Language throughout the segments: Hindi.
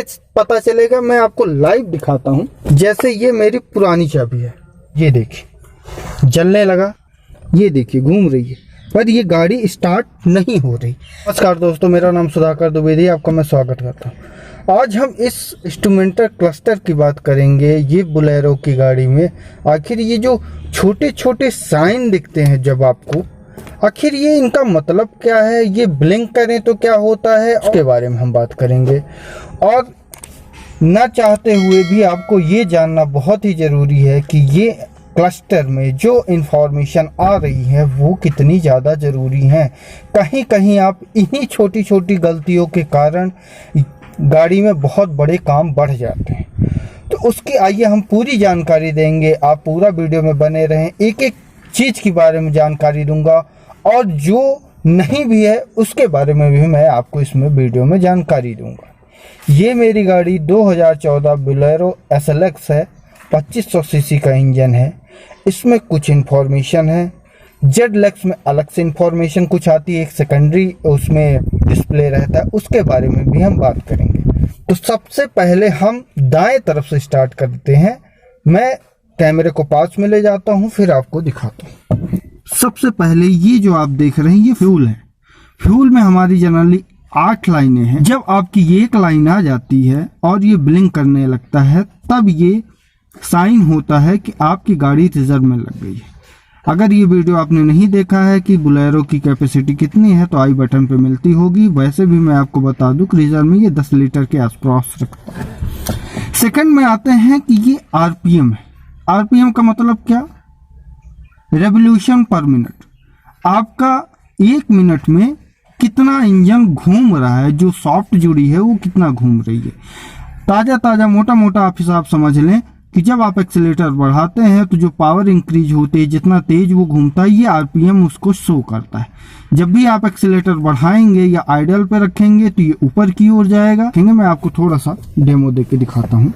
कैसे पता चलेगा, मैं आपको लाइव दिखाता हूँ। जैसे ये मेरी पुरानी चाबी है, ये देखिए जलने लगा, ये देखिए घूम रही है, पर ये गाड़ी स्टार्ट नहीं हो रही। नमस्कार दोस्तों, मेरा नाम सुधाकर द्विवेदी, आपका मैं स्वागत करता हूँ। आज हम इस इंस्ट्रूमेंटल क्लस्टर की बात करेंगे। ये बोलेरो की गाड़ी में आखिर ये जो छोटे छोटे साइन दिखते हैं जब आपको, आखिर ये इनका मतलब क्या है, ये ब्लिंक करें तो क्या होता है, उसके बारे में हम बात करेंगे। और ना चाहते हुए भी आपको ये जानना बहुत ही ज़रूरी है कि ये क्लस्टर में जो इन्फॉर्मेशन आ रही है वो कितनी ज़्यादा ज़रूरी है। कहीं कहीं आप इन्हीं छोटी छोटी गलतियों के कारण गाड़ी में बहुत बड़े काम बढ़ जाते हैं। तो उसकी आइए हम पूरी जानकारी देंगे, आप पूरा वीडियो में बने रहें। एक एक चीज़ के बारे में जानकारी दूंगा और जो नहीं भी है उसके बारे में भी मैं आपको इसमें वीडियो में जानकारी दूंगा। ये मेरी गाड़ी 2014 बोलेरो SLX है, 2500 सीसी का इंजन है। इसमें कुछ इन्फॉर्मेशन है, ZLX में अलग से इन्फॉर्मेशन कुछ आती है, एक सेकेंडरी उसमें डिस्प्ले रहता है, उसके बारे में भी हम बात करेंगे। तो सबसे पहले हम दाएं तरफ से स्टार्ट करते हैं। मैं कैमरे को पास में ले जाता हूं, फिर आपको दिखाता हूं। सबसे पहले ये जो आप देख रहे हैं ये फ्यूल है। फ्यूल में हमारी जनरली 8 लाइनें हैं। जब आपकी एक लाइन आ जाती है और ये ब्लिंक करने लगता है, तब ये साइन होता है कि आपकी गाड़ी रिजर्व में लग गई है। अगर ये वीडियो आपने नहीं देखा है कि बोलेरो की कैपेसिटी कितनी है तो आई बटन पे मिलती होगी। वैसे भी मैं आपको बता दूं कि रिजर्व में ये 10 लीटर के आसपास रखता है। सेकंड में आते हैं कि ये RPM है। RPM का मतलब क्या? रेवोल्यूशन पर मिनट। आपका 1 मिनट में कितना इंजन घूम रहा है, जो सॉफ्ट जुड़ी है वो कितना घूम रही है। ताजा मोटा मोटा आप हिसाब समझ लें कि जब आप एक्सीलेटर बढ़ाते हैं तो जो पावर इंक्रीज होती है, जितना तेज वो घूमता है, ये RPM उसको शो करता है। जब भी आप एक्सीलेटर बढ़ाएंगे या आइडल पे रखेंगे तो ये ऊपर की ओर जाएगा। मैं आपको थोड़ा सा डेमो देके दिखाता हूँ।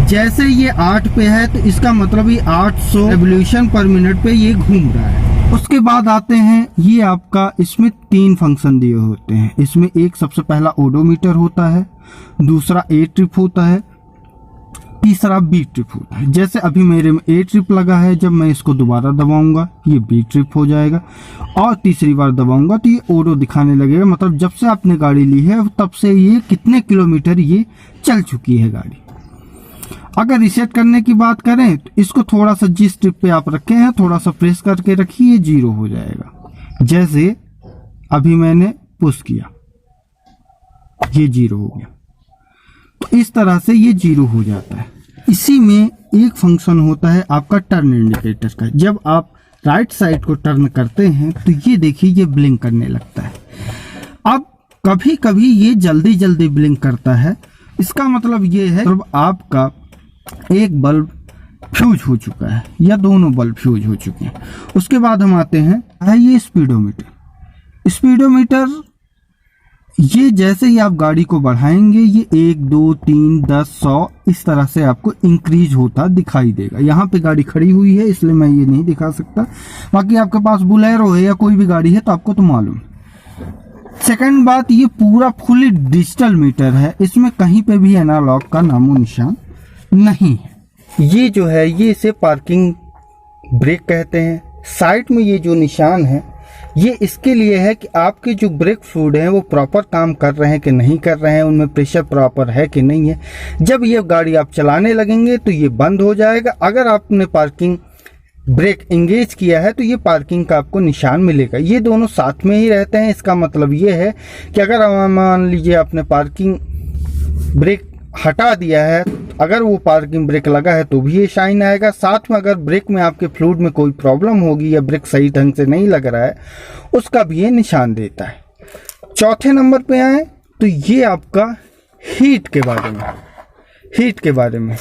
जैसे ये 8 पे है तो इसका मतलब ये 800 रेवोल्यूशन पर मिनट पे ये घूम रहा है। उसके बाद आते हैं, ये आपका इसमें 3 फंक्शन दिए होते हैं। इसमें एक सबसे पहला ओडोमीटर होता है, दूसरा A ट्रिप होता है, तीसरा B ट्रिप होता है। जैसे अभी मेरे में A ट्रिप लगा है, जब मैं इसको दोबारा दबाऊंगा ये B ट्रिप हो जाएगा और तीसरी बार दबाऊंगा तो ये ओडो दिखाने लगेगा। मतलब जब से आपने गाड़ी ली है तब से ये कितने किलोमीटर ये चल चुकी है गाड़ी। अगर रिसेट करने की बात करें तो इसको थोड़ा सा जिस ट्रिप पे आप रखे हैं थोड़ा सा प्रेस करके रखिए, 0 हो जाएगा। जैसे अभी मैंने पुश किया, ये 0 हो गया। तो इस तरह से ये 0 हो जाता है। इसी में एक फंक्शन होता है आपका टर्न इंडिकेटर का। जब आप राइट साइड को टर्न करते हैं तो ये देखिए ये ब्लिंक करने लगता है। अब कभी कभी ये जल्दी जल्दी ब्लिंक करता है। इसका मतलब ये है जब आपका एक बल्ब फ्यूज हो चुका है या दोनों बल्ब फ्यूज हो चुके हैं। उसके बाद हम आते हैं ये स्पीडोमीटर। स्पीडोमीटर ये जैसे ही आप गाड़ी को बढ़ाएंगे ये 1, 2, 3, 10, 100 इस तरह से आपको इंक्रीज होता दिखाई देगा। यहाँ पे गाड़ी खड़ी हुई है इसलिए मैं ये नहीं दिखा सकता, बाकी आपके पास बोलेरो है या कोई भी गाड़ी है तो आपको तो मालूम। सेकंड बात, ये पूरा फुली डिजिटल मीटर है, इसमें कहीं पे भी एनालॉग का नामो निशान नहीं है। ये जो है ये इसे पार्किंग ब्रेक कहते हैं। साइड में ये जो निशान है ये इसके लिए है कि आपके जो ब्रेक फ्लूइड है वो प्रॉपर काम कर रहे हैं कि नहीं कर रहे हैं, उनमें प्रेशर प्रॉपर है कि नहीं है। जब ये गाड़ी आप चलाने लगेंगे तो ये बंद हो जाएगा। अगर आपने पार्किंग ब्रेक एंगेज किया है तो ये पार्किंग का आपको निशान मिलेगा। ये दोनों साथ में ही रहते हैं। इसका मतलब ये है कि अगर मान लीजिए आपने पार्किंग ब्रेक हटा दिया है, अगर वो पार्किंग ब्रेक लगा है तो भी ये शाइन आएगा। साथ में अगर ब्रेक में आपके फ्लूइड में कोई प्रॉब्लम होगी या ब्रेक सही ढंग से नहीं लग रहा है उसका भी ये निशान देता है। चौथे नंबर पे आए तो ये आपका हीट के बारे में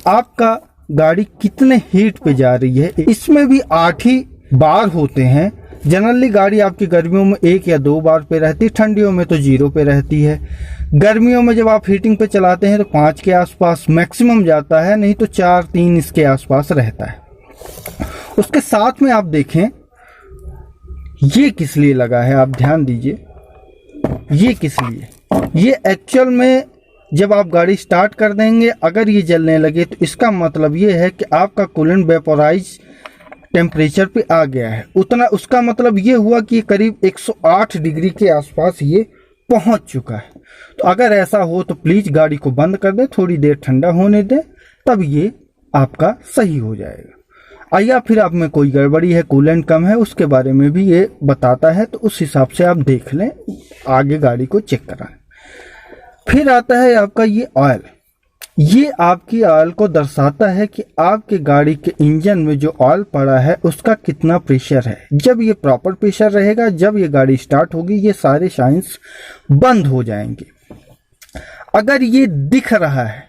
आपका गाड़ी कितने हीट पे जा रही है। इसमें भी 8 ही बार होते हैं। जनरली गाड़ी आपकी गर्मियों में 1 या 2 बार पे रहती है, ठंडियों में तो 0 पे रहती है। गर्मियों में जब आप हीटिंग पे चलाते हैं तो 5 के आसपास मैक्सिमम जाता है, नहीं तो 4-3 इसके आसपास रहता है। उसके साथ में आप देखें ये किस लिए लगा है, आप ध्यान दीजिए ये किस लिए। ये एक्चुअल में जब आप गाड़ी स्टार्ट कर देंगे अगर ये जलने लगे तो इसका मतलब ये है कि आपका कूलेंट वेपोराइज टेम्परेचर पे आ गया है। उतना उसका मतलब ये हुआ कि करीब 108 डिग्री के आसपास ये पहुंच चुका है। तो अगर ऐसा हो तो प्लीज़ गाड़ी को बंद कर दें, थोड़ी देर ठंडा होने दें, तब ये आपका सही हो जाएगा। या फिर आप में कोई गड़बड़ी है, कूलेंट कम है, उसके बारे में भी ये बताता है, तो उस हिसाब से आप देख लें, आगे गाड़ी को चेक कराएं। फिर आता है आपका ये ऑयल। ये आपकी ऑयल को दर्शाता है कि आपके गाड़ी के इंजन में जो ऑयल पड़ा है उसका कितना प्रेशर है। जब ये प्रॉपर प्रेशर रहेगा, जब ये गाड़ी स्टार्ट होगी, ये सारे साइंस बंद हो जाएंगे। अगर ये दिख रहा है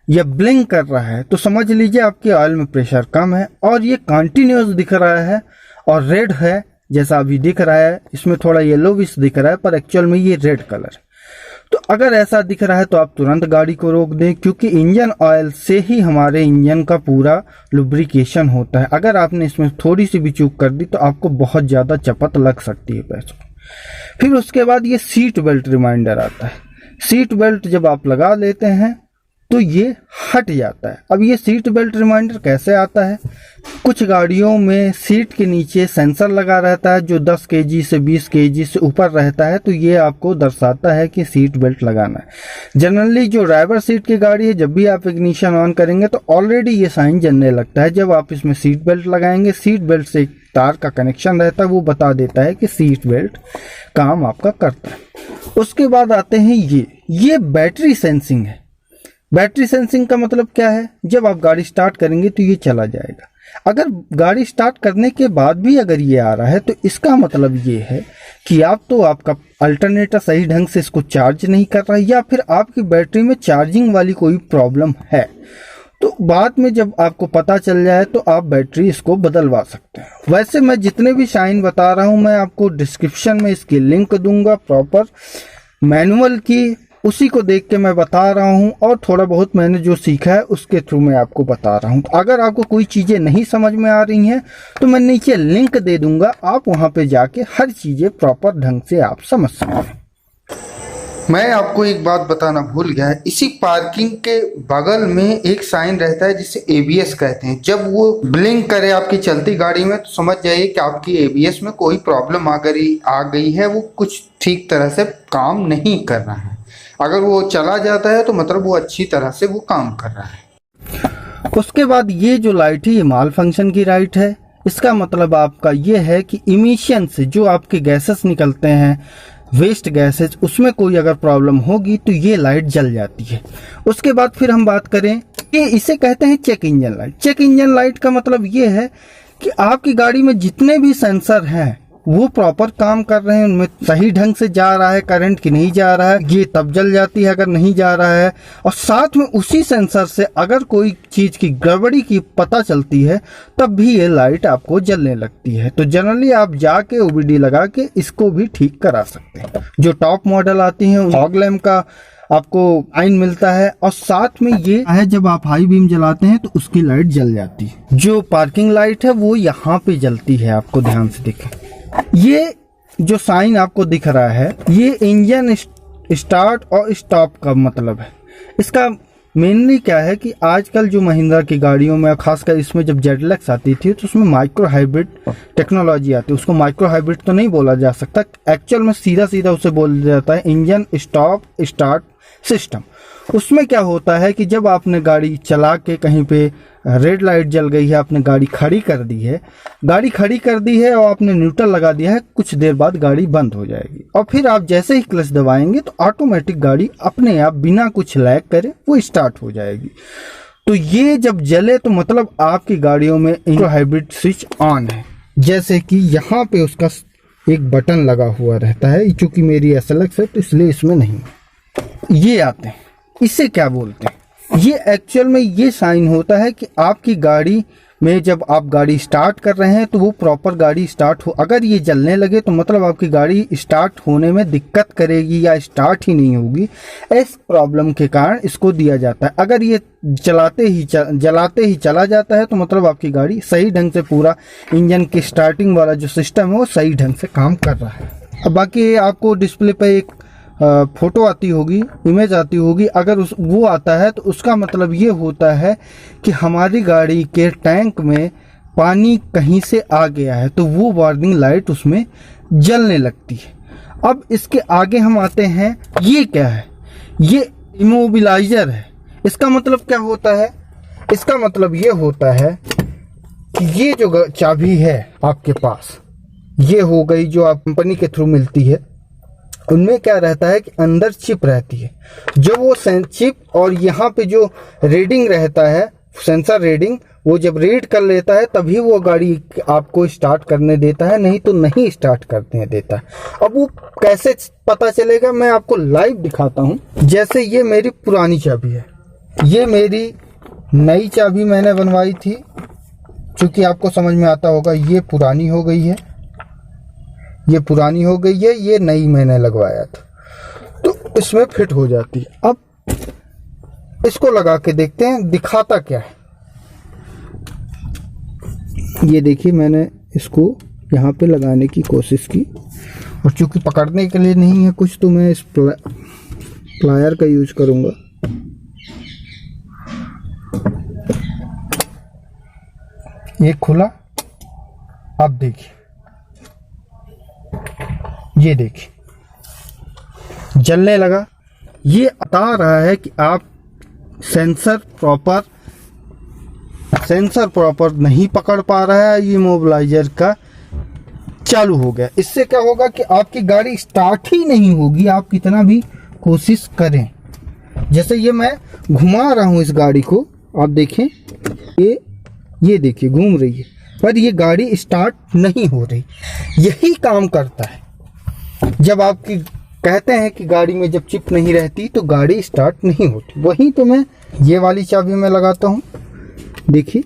या ब्लिंक कर रहा है तो समझ लीजिए आपके ऑयल में प्रेशर कम है। और ये कंटिन्यूअस दिख रहा है और रेड है, जैसा अभी दिख रहा है, इसमें थोड़ा येलोविश दिख रहा है पर एक्चुअल में ये रेड कलर। तो अगर ऐसा दिख रहा है तो आप तुरंत गाड़ी को रोक दें, क्योंकि इंजन ऑयल से ही हमारे इंजन का पूरा लुब्रिकेशन होता है। अगर आपने इसमें थोड़ी सी भी चूक कर दी तो आपको बहुत ज़्यादा चपत लग सकती है पैसों। फिर उसके बाद ये सीट बेल्ट रिमाइंडर आता है। सीट बेल्ट जब आप लगा लेते हैं तो ये हट जाता है। अब ये सीट बेल्ट रिमाइंडर कैसे आता है? कुछ गाड़ियों में सीट के नीचे सेंसर लगा रहता है जो 10 केजी से 20 केजी से ऊपर रहता है, तो ये आपको दर्शाता है कि सीट बेल्ट लगाना है। जनरली जो ड्राइवर सीट की गाड़ी है, जब भी आप इग्निशन ऑन करेंगे तो ऑलरेडी ये साइन जलने लगता है। जब आप इसमें सीट बेल्ट लगाएंगे, सीट बेल्ट से एक तार का कनेक्शन रहता है, वो बता देता है कि सीट बेल्ट काम आपका करता है। उसके बाद आते हैं ये बैटरी सेंसिंग है। बैटरी सेंसिंग का मतलब क्या है? जब आप गाड़ी स्टार्ट करेंगे तो ये चला जाएगा। अगर गाड़ी स्टार्ट करने के बाद भी अगर ये आ रहा है तो इसका मतलब ये है कि आप तो आपका अल्टरनेटर सही ढंग से इसको चार्ज नहीं कर रहा है, या फिर आपकी बैटरी में चार्जिंग वाली कोई प्रॉब्लम है। तो बाद में जब आपको पता चल जाए तो आप बैटरी इसको बदलवा सकते हैं। वैसे मैं जितने भी साइन बता रहा हूँ मैं आपको डिस्क्रिप्शन में इसकी लिंक दूंगा, प्रॉपर मैनुअल की, उसी को देख के मैं बता रहा हूं और थोड़ा बहुत मैंने जो सीखा है उसके थ्रू मैं आपको बता रहा हूं। तो अगर आपको कोई चीज़ें नहीं समझ में आ रही हैं तो मैं नीचे लिंक दे दूंगा, आप वहां पे जाके हर चीज़ें प्रॉपर ढंग से आप समझ सकते हैं। मैं आपको एक बात बताना भूल गया है, इसी पार्किंग के बगल में एक साइन रहता है जिसे ABS कहते हैं। जब वो ब्लिंक करे आपकी चलती गाड़ी में तो समझ जाइए कि आपकी ABS में कोई प्रॉब्लम आ गई है, वो कुछ ठीक तरह से काम नहीं कर रहा है। अगर वो चला जाता है तो मतलब वो अच्छी तरह से वो काम कर रहा है। उसके बाद ये जो लाइट है ये माल फंक्शन की लाइट है। इसका मतलब आपका ये है कि इमिशन से जो आपके गैसेस निकलते हैं, वेस्ट गैसेस, उसमें कोई अगर प्रॉब्लम होगी तो ये लाइट जल जाती है। उसके बाद फिर हम बात करें कि इसे कहते हैं check engine light. Check engine light का मतलब ये है कि आपकी गाड़ी में जितने भी सेंसर हैं वो प्रॉपर काम कर रहे हैं, उनमें सही ढंग से जा रहा है करंट कि नहीं जा रहा है, ये तब जल जाती है अगर नहीं जा रहा है। और साथ में उसी सेंसर से अगर कोई चीज़ की गड़बड़ी की पता चलती है तब भी ये लाइट आपको जलने लगती है। तो जनरली आप जाके OBD लगा के इसको भी ठीक करा सकते हैं। जो टॉप मॉडल आती हैं फॉग लैम्प का आपको आइन मिलता है, और साथ में ये है जब आप हाई बीम जलाते हैं तो उसकी लाइट जल जाती है। जो पार्किंग लाइट है वो यहाँ पे जलती है, आपको ध्यान से देखें। ये जो साइन आपको दिख रहा है ये इंजन स्टार्ट और स्टॉप का मतलब है। इसका मेनली क्या है कि आजकल जो महिंद्रा की गाड़ियों में, खासकर इसमें जब जेडलेक्स आती थी तो उसमें माइक्रो हाइब्रिड टेक्नोलॉजी आती है। उसको माइक्रो हाइब्रिड तो नहीं बोला जा सकता, एक्चुअल में सीधा सीधा उसे बोला जाता है इंजन स्टॉप स्टार्ट सिस्टम। उसमें क्या होता है कि जब आपने गाड़ी चला के कहीं पे रेड लाइट जल गई है, आपने गाड़ी खड़ी कर दी है और आपने न्यूट्रल लगा दिया है, कुछ देर बाद गाड़ी बंद हो जाएगी और फिर आप जैसे ही क्लच दबाएंगे तो ऑटोमेटिक गाड़ी अपने आप बिना कुछ लैग करे वो स्टार्ट हो जाएगी। तो ये जब जले तो मतलब आपकी गाड़ियों में हाइब्रिड स्विच ऑन है। जैसे कि यहाँ पे उसका एक बटन लगा हुआ रहता है, चूंकि मेरी SLX है तो इसलिए इसमें नहीं। ये आते हैं, इसे क्या बोलते हैं? ये एक्चुअल में ये साइन होता है कि आपकी गाड़ी में जब आप गाड़ी स्टार्ट कर रहे हैं तो वो प्रॉपर गाड़ी स्टार्ट हो। अगर ये जलने लगे तो मतलब आपकी गाड़ी स्टार्ट होने में दिक्कत करेगी या स्टार्ट ही नहीं होगी। इस प्रॉब्लम के कारण इसको दिया जाता है। अगर ये जलाते ही चला जाता है तो मतलब आपकी गाड़ी सही ढंग से, पूरा इंजन की स्टार्टिंग वाला जो सिस्टम है वो सही ढंग से काम कर रहा है। अब बाकी आपको डिस्प्ले पे एक फोटो आती होगी, इमेज आती होगी, अगर वो आता है तो उसका मतलब ये होता है कि हमारी गाड़ी के टैंक में पानी कहीं से आ गया है, तो वो वार्निंग लाइट उसमें जलने लगती है। अब इसके आगे हम आते हैं, ये क्या है? ये इमोबिलाइजर है। इसका मतलब क्या होता है? इसका मतलब ये होता है कि ये जो चाबी है आपके पास, ये हो गई जो आप कंपनी के थ्रू मिलती है, उनमें क्या रहता है कि अंदर चिप रहती है। जो वो चिप और यहाँ पे जो रीडिंग रहता है, सेंसर रीडिंग, वो जब रीड कर लेता है तभी वो गाड़ी आपको स्टार्ट करने देता है, नहीं तो नहीं स्टार्ट करने देता है। अब वो कैसे पता चलेगा, मैं आपको लाइव दिखाता हूँ। जैसे ये मेरी पुरानी चाबी है, ये मेरी नई चाबी मैंने बनवाई थी, क्योंकि आपको समझ में आता होगा ये पुरानी हो गई है, ये पुरानी हो गई है, ये नई मैंने लगवाया था, तो इसमें फिट हो जाती है। अब इसको लगा के देखते हैं दिखाता क्या है। ये देखिए, मैंने इसको यहाँ पे लगाने की कोशिश की, और चूंकि पकड़ने के लिए नहीं है कुछ, तो मैं इस प्लायर का यूज करूँगा। ये खुला, अब देखिए, ये देखिए जलने लगा। ये बता रहा है कि आप सेंसर प्रॉपर नहीं पकड़ पा रहा है, ये इमोबिलाइजर का चालू हो गया। इससे क्या होगा कि आपकी गाड़ी स्टार्ट ही नहीं होगी, आप कितना भी कोशिश करें। जैसे ये मैं घुमा रहा हूं इस गाड़ी को, आप देखें, ये देखिए घूम रही है, पर ये गाड़ी स्टार्ट नहीं हो रही। यही काम करता है जब आपकी कहते हैं कि गाड़ी में जब चिप नहीं रहती तो गाड़ी स्टार्ट नहीं होती। वही तो मैं ये वाली चाबी में लगाता हूं, देखिए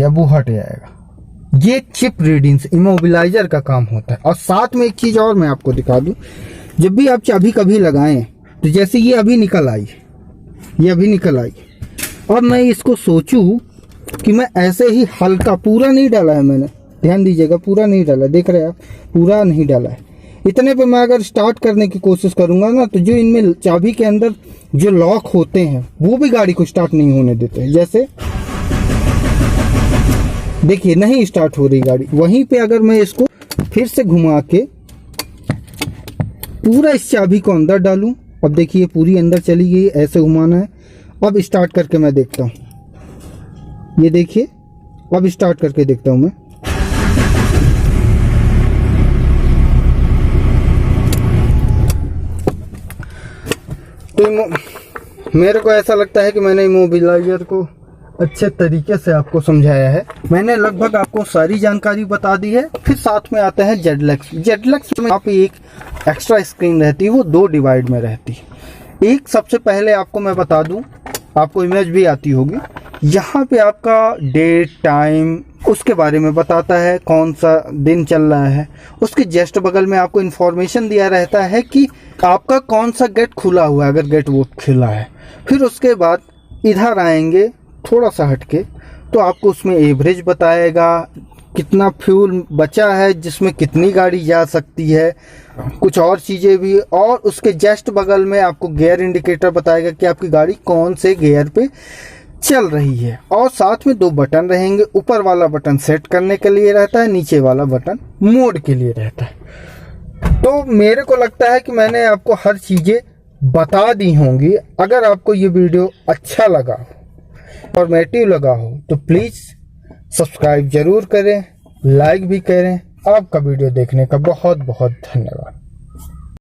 अब वो हट जाएगा। ये चिप रीडिंग्स इमोबिलाइजर का काम होता है। और साथ में एक चीज और मैं आपको दिखा दूं, जब भी आप चाबी कभी लगाएं तो जैसे ये अभी निकल आई, और मैं इसको सोचूं कि मैं ऐसे ही हल्का, पूरा नहीं डाला है मैंने, ध्यान दीजिएगा, पूरा नहीं डाला, देख रहे हैं आप, पूरा नहीं डाला है। इतने पे मैं अगर स्टार्ट करने की कोशिश करूंगा ना, तो जो इनमें चाबी के अंदर जो लॉक होते हैं वो भी गाड़ी को स्टार्ट नहीं होने देते हैं। जैसे देखिए नहीं स्टार्ट हो रही गाड़ी। वहीं पे अगर मैं इसको फिर से घुमा के पूरा इस चाबी को अंदर डालूं, अब देखिए पूरी अंदर चली गई, ऐसे घुमाना है। अब स्टार्ट करके मैं देखता हूं, ये देखिए, अब स्टार्ट करके देखता हूं मैं, तो मेरे को ऐसा लगता है कि मैंने इमोबिलाइजर को अच्छे तरीके से आपको समझाया है। मैंने लगभग आपको सारी जानकारी बता दी है। फिर साथ में आता है जेडलेक्स में आप एक एक्स्ट्रा स्क्रीन रहती है, वो 2 डिवाइड में रहती है। एक सबसे पहले आपको मैं बता दूं, आपको इमेज भी आती होगी, यहाँ पे आपका डेट टाइम उसके बारे में बताता है, कौन सा दिन चल रहा है। उसके जस्ट बगल में आपको इन्फॉर्मेशन दिया रहता है कि आपका कौन सा गेट खुला हुआ है, अगर गेट वो खुला है। फिर उसके बाद इधर आएंगे थोड़ा सा हटके, तो आपको उसमें एवरेज बताएगा, कितना फ्यूल बचा है, जिसमें कितनी गाड़ी जा सकती है, कुछ और चीज़ें भी। और उसके जस्ट बगल में आपको गियर इंडिकेटर बताएगा कि आपकी गाड़ी कौन से गियर पे चल रही है। और साथ में 2 बटन रहेंगे, ऊपर वाला बटन सेट करने के लिए रहता है, नीचे वाला बटन मोड के लिए रहता है। तो मेरे को लगता है कि मैंने आपको हर चीज़ें बता दी होंगी। अगर आपको ये वीडियो अच्छा लगा, इंफॉर्मेटिव लगा हो, तो प्लीज़ सब्सक्राइब जरूर करें, लाइक भी करें। आपका वीडियो देखने का बहुत बहुत धन्यवाद।